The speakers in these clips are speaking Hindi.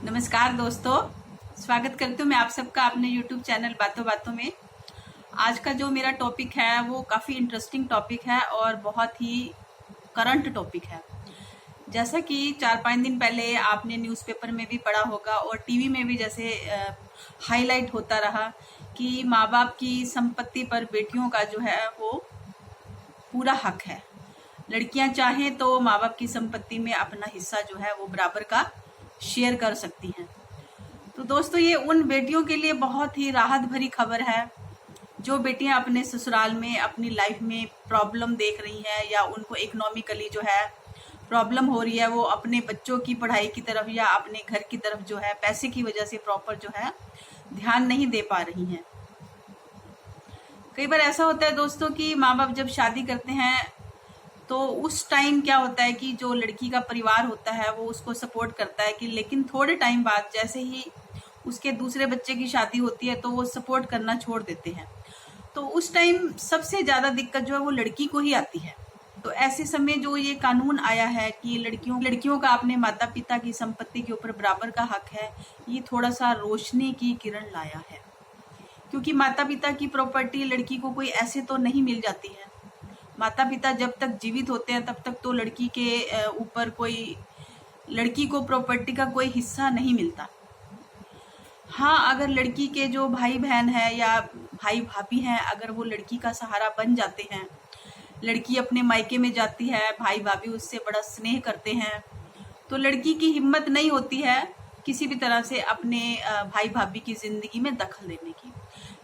नमस्कार दोस्तों, स्वागत करती हूँ मैं आप सबका अपने YouTube चैनल बातों बातों में। आज का जो मेरा टॉपिक है वो काफ़ी इंटरेस्टिंग टॉपिक है और बहुत ही करंट टॉपिक है। जैसा कि 4-5 दिन पहले आपने न्यूज़पेपर में भी पढ़ा होगा और टीवी में भी जैसे हाईलाइट होता रहा कि माँ बाप की संपत्ति पर बेटियों का जो है वो पूरा हक है। लड़कियां चाहें तो माँ बाप की संपत्ति में अपना हिस्सा जो है वो बराबर का शेयर कर सकती हैं। तो दोस्तों, ये उन बेटियों के लिए बहुत ही राहत भरी खबर है जो बेटियां अपने ससुराल में अपनी लाइफ में प्रॉब्लम देख रही हैं या उनको इकोनॉमिकली जो है प्रॉब्लम हो रही है, वो अपने बच्चों की पढ़ाई की तरफ या अपने घर की तरफ जो है पैसे की वजह से प्रॉपर जो है ध्यान नहीं दे पा रही हैं। कई बार ऐसा होता है दोस्तों कि माँ बाप जब शादी करते हैं तो उस टाइम क्या होता है कि जो लड़की का परिवार होता है वो उसको सपोर्ट करता है कि, लेकिन थोड़े टाइम बाद जैसे ही उसके दूसरे बच्चे की शादी होती है तो वो सपोर्ट करना छोड़ देते हैं। तो उस टाइम सबसे ज़्यादा दिक्कत जो है वो लड़की को ही आती है। तो ऐसे समय जो ये कानून आया है कि लड़कियों का अपने माता पिता की संपत्ति के ऊपर बराबर का हक है, ये थोड़ा सा रोशनी की किरण लाया है। क्योंकि माता पिता की प्रॉपर्टी लड़की को कोई ऐसे तो नहीं मिल जाती है। माता पिता जब तक जीवित होते हैं तब तक तो लड़की के ऊपर लड़की को प्रॉपर्टी का कोई हिस्सा नहीं मिलता। हाँ, अगर लड़की के जो भाई बहन है या भाई भाभी हैं, अगर वो लड़की का सहारा बन जाते हैं, लड़की अपने मायके में जाती है, भाई भाभी उससे बड़ा स्नेह करते हैं, तो लड़की की हिम्मत नहीं होती है किसी भी तरह से अपने भाई भाभी की जिंदगी में दखल देने की।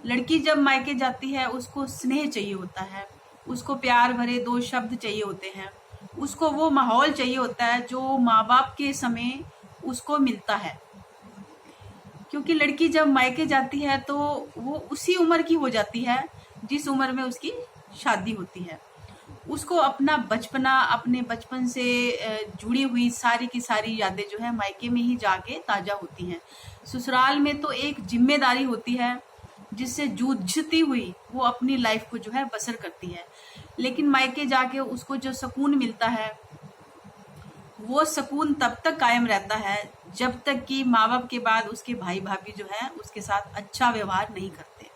लड़की जब मायके जाती है उसको स्नेह चाहिए होता है, उसको प्यार भरे 2 शब्द चाहिए होते हैं, उसको वो माहौल चाहिए होता है जो माँ बाप के समय उसको मिलता है। क्योंकि लड़की जब मायके जाती है तो वो उसी उम्र की हो जाती है जिस उम्र में उसकी शादी होती है। उसको अपना बचपना, अपने बचपन से जुड़ी हुई सारी की सारी यादें जो है मायके में ही जाके ताजा होती हैं। ससुराल में तो एक जिम्मेदारी होती है जिससे जूझती हुई वो अपनी लाइफ को जो है बसर करती है, लेकिन मायके जाके उसको जो सुकून मिलता है वो सुकून तब तक कायम रहता है जब तक कि माँ बाप के बाद उसके भाई भाभी जो है उसके साथ अच्छा व्यवहार नहीं करते।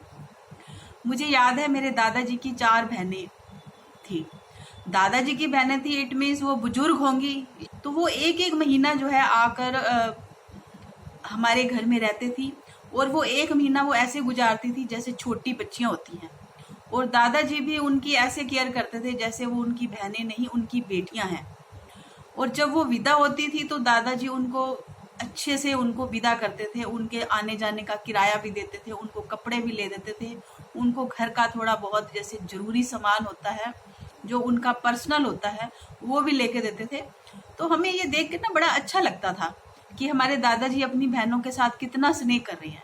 मुझे याद है मेरे दादाजी की 4 बहनें थी। दादाजी की बहनें थी, इट मीन्स वो बुजुर्ग होंगी, तो वो एक महीना जो है आकर हमारे घर में रहते थी और वो 1 महीना वो ऐसे गुजारती थी जैसे छोटी बच्चियां होती हैं। और दादाजी भी उनकी ऐसे केयर करते थे जैसे वो उनकी बहनें नहीं, उनकी बेटियां हैं। और जब वो विदा होती थी तो दादाजी उनको अच्छे से उनको विदा करते थे, उनके आने जाने का किराया भी देते थे, उनको कपड़े भी ले देते थे, उनको घर का थोड़ा बहुत जैसे जरूरी सामान होता है जो उनका पर्सनल होता है वो भी लेके देते थे। तो हमें ये देख के ना बड़ा अच्छा लगता था कि हमारे दादाजी अपनी बहनों के साथ कितना स्नेह कर रहे हैं।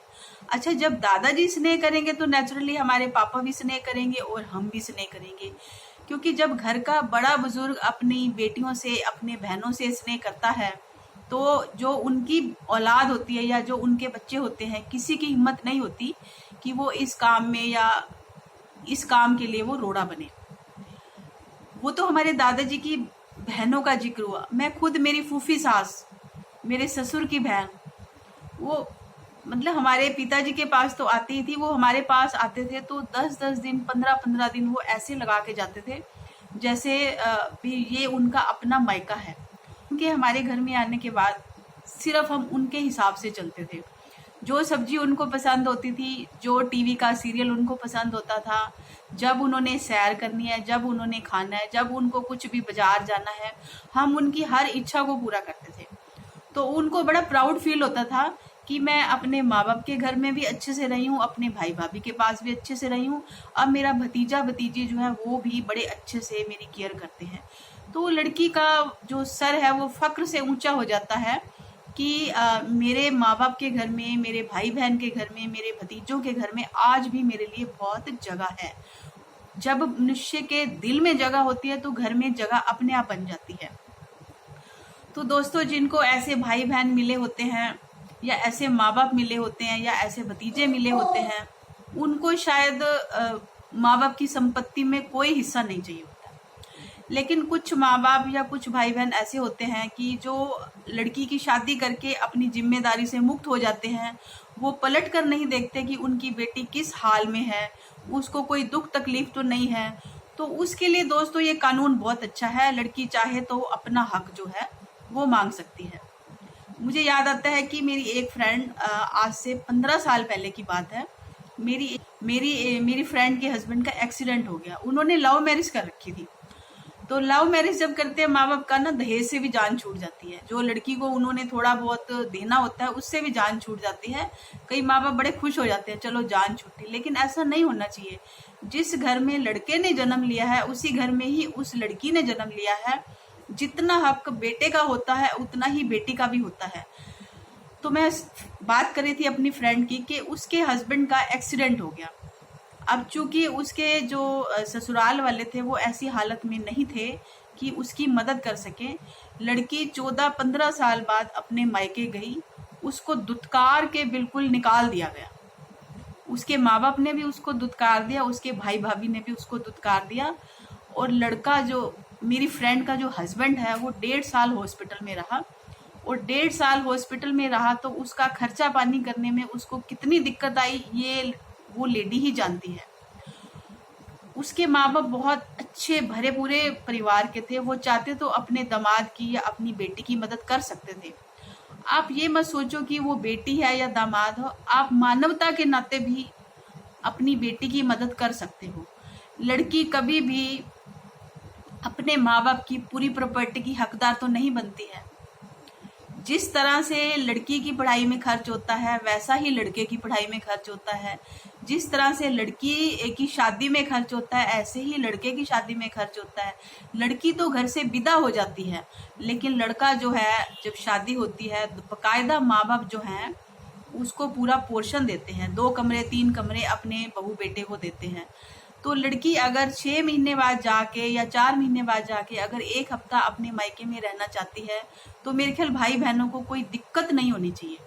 अच्छा, जब दादाजी स्नेह करेंगे तो नेचुरली हमारे पापा भी स्नेह करेंगे और हम भी स्नेह करेंगे। क्योंकि जब घर का बड़ा बुजुर्ग अपनी बेटियों से, अपने बहनों से स्नेह करता है तो जो उनकी औलाद होती है या जो उनके बच्चे होते हैं, किसी की हिम्मत नहीं होती कि वो इस काम में या इस काम के लिए वो रोड़ा बने। वो तो हमारे दादाजी की बहनों का जिक्र हुआ। मैं खुद, मेरी फूफी सास, मेरे ससुर की बहन, वो मतलब हमारे पिताजी के पास तो आती ही थी, वो हमारे पास आते थे तो 10-10 दिन, 15-15 दिन वो ऐसे लगा के जाते थे जैसे भी ये उनका अपना मायका है। उनके हमारे घर में आने के बाद सिर्फ हम उनके हिसाब से चलते थे। जो सब्जी उनको पसंद होती थी, जो टीवी का सीरियल उनको पसंद होता था, जब उन्होंने सैर करनी है, जब उन्होंने खाना है, जब उनको कुछ भी बाजार जाना है, हम उनकी हर इच्छा को पूरा करते थे। तो उनको बड़ा प्राउड फील होता था कि मैं अपने माँ बाप के घर में भी अच्छे से रही हूँ, अपने भाई भाभी के पास भी अच्छे से रही हूँ, अब मेरा भतीजा भतीजी जो है वो भी बड़े अच्छे से मेरी केयर करते हैं। तो लड़की का जो सर है वो फक्र से ऊंचा हो जाता है कि मेरे माँ बाप के घर में, मेरे भाई बहन के घर में, मेरे भतीजों के घर में आज भी मेरे लिए बहुत जगह है। जब मनुष्य के दिल में जगह होती है तो घर में जगह अपने आप बन जाती है। तो दोस्तों, जिनको ऐसे भाई बहन मिले होते हैं या ऐसे माँ बाप मिले होते हैं या ऐसे भतीजे मिले होते हैं, उनको शायद माँ बाप की संपत्ति में कोई हिस्सा नहीं चाहिए होता। लेकिन कुछ माँ बाप या कुछ भाई बहन ऐसे होते हैं कि जो लड़की की शादी करके अपनी जिम्मेदारी से मुक्त हो जाते हैं, वो पलट कर नहीं देखते कि उनकी बेटी किस हाल में है, उसको कोई दुख तकलीफ तो नहीं है। तो उसके लिए दोस्तों ये कानून बहुत अच्छा है। लड़की चाहे तो अपना हक जो है वो मांग सकती है। मुझे याद आता है कि मेरी एक फ्रेंड, आज से 15 साल पहले की बात है, मेरी फ्रेंड के हस्बैंड का एक्सीडेंट हो गया। उन्होंने लव मैरिज कर रखी थी। तो लव मैरिज जब करते हैं माँ बाप का ना दहेज से भी जान छूट जाती है। जो लड़की को उन्होंने थोड़ा बहुत देना होता है उससे भी जान छूट जाती है। कई माँ बाप बड़े खुश हो जाते हैं, चलो जान छूटी, लेकिन ऐसा नहीं होना चाहिए। जिस घर में लड़के ने जन्म लिया है उसी घर में ही उस लड़की ने जन्म लिया है। जितना हक बेटे का होता है उतना ही बेटी का भी होता है। तो मैं बात कर रही थी अपनी फ्रेंड की कि उसके हस्बैंड का एक्सीडेंट हो गया। अब चूंकि उसके जो ससुराल वाले थे वो ऐसी हालत में नहीं थे कि उसकी मदद कर सके। लड़की 14-15 साल बाद अपने मायके गई, उसको दुत्कार के बिल्कुल निकाल दिया गया। उसके माँ बाप ने भी उसको दुत्कार दिया, उसके भाई भाभी ने भी उसको दुत्कार दिया। और लड़का, जो मेरी फ्रेंड का जो हस्बैंड है, वो 1.5 साल हॉस्पिटल में रहा। और 1.5 साल हॉस्पिटल में रहा तो उसका खर्चा पानी करने में उसको कितनी दिक्कत आई ये वो लेडी ही जानती है। उसके माँ बाप बहुत अच्छे भरे पूरे परिवार के थे। वो चाहते तो अपने दामाद की या अपनी बेटी की मदद कर सकते थे। आप ये मत सोचो कि वो बेटी है या दामाद हो, आप मानवता के नाते भी अपनी बेटी की मदद कर सकते हो। लड़की कभी भी अपने माँ बाप की पूरी प्रॉपर्टी की हकदार तो नहीं बनती है। जिस तरह से लड़की की पढ़ाई में खर्च होता है वैसा ही लड़के की पढ़ाई में खर्च होता है। जिस तरह से लड़की की शादी में खर्च होता है ऐसे ही लड़के की शादी में खर्च होता है। लड़की तो घर से विदा हो जाती है, लेकिन लड़का जो है जब शादी होती है तो बाकायदा माँ बाप जो हैं उसको पूरा पोर्शन देते हैं, 2 कमरे 3 कमरे अपने बहू बेटे को देते हैं। तो लड़की अगर 6 महीने बाद जाके या 4 महीने बाद जाके अगर 1 हफ्ता अपने मायके में रहना चाहती है तो मेरे ख्याल भाई बहनों को कोई दिक्कत नहीं होनी चाहिए।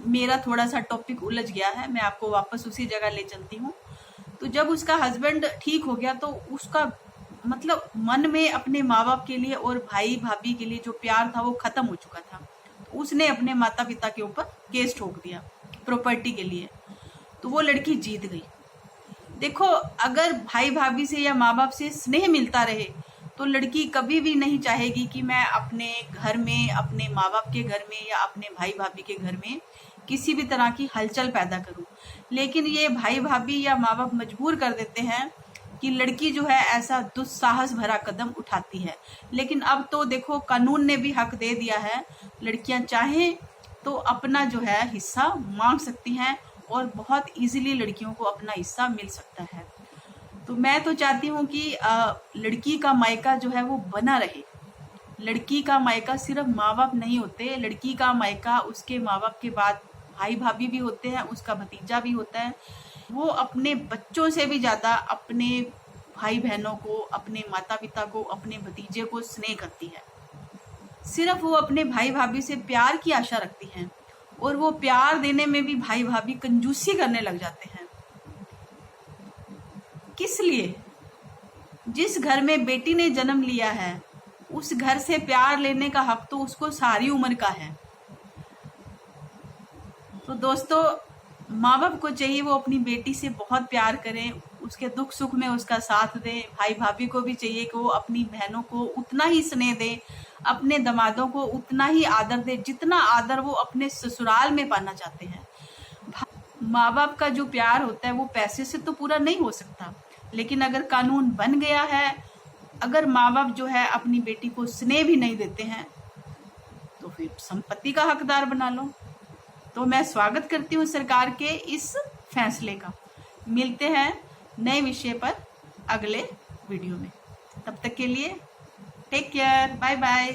मेरा थोड़ा सा टॉपिक उलझ गया है, मैं आपको वापस उसी जगह ले चलती हूँ। तो जब उसका हस्बैंड ठीक हो गया तो उसका मतलब मन में अपने माँ बाप के लिए और भाई भाभी के लिए जो प्यार था वो खत्म हो चुका था। तो उसने अपने माता पिता के ऊपर केस ठोक दिया प्रॉपर्टी के लिए। तो वो लड़की जीत गई। देखो, अगर भाई भाभी से या माँ बाप से स्नेह मिलता रहे तो लड़की कभी भी नहीं चाहेगी कि मैं अपने घर में, अपने माँ बाप के घर में या अपने भाई भाभी के घर में किसी भी तरह की हलचल पैदा करूं। लेकिन ये भाई भाभी या माँ बाप मजबूर कर देते हैं कि लड़की जो है ऐसा दुस्साहस भरा कदम उठाती है। लेकिन अब तो देखो कानून ने भी हक दे दिया है, लड़कियां चाहें तो अपना जो है हिस्सा मांग सकती हैं और बहुत इजीली लड़कियों को अपना हिस्सा मिल सकता है। तो मैं तो चाहती हूँ कि लड़की का मायका जो है वो बना रहे। लड़की का मायका सिर्फ माँ बाप नहीं होते, लड़की का मायका उसके माँ बाप के बाद भाई भाभी भी होते हैं, उसका भतीजा भी होता है। वो अपने बच्चों से भी ज़्यादा अपने भाई बहनों को, अपने माता पिता को, अपने भतीजे को स्नेह करती है। सिर्फ वो अपने भाई भाभी से प्यार की आशा रखती हैं और वो प्यार देने में भी भाई भाभी कंजूसी करने लग जाते हैं। किस लिए? जिस घर में बेटी ने जन्म लिया है उस घर से प्यार लेने का हक तो उसको सारी उम्र का है। तो दोस्तों, माँ बाप को चाहिए वो अपनी बेटी से बहुत प्यार करें, उसके दुख सुख में उसका साथ दें। भाई भाभी को भी चाहिए कि वो अपनी बहनों को उतना ही स्नेह दें, अपने दामादों को उतना ही आदर दें जितना आदर वो अपने ससुराल में पाना चाहते हैं। माँ बाप का जो प्यार होता है वो पैसे से तो पूरा नहीं हो सकता, लेकिन अगर कानून बन गया है, अगर माँ बाप जो है अपनी बेटी को स्नेह भी नहीं देते हैं तो फिर संपत्ति का हकदार बना लो। तो मैं स्वागत करती हूँ सरकार के इस फैसले का। मिलते हैं नए विषय पर अगले वीडियो में। तब तक के लिए टेक केयर, बाय बाय।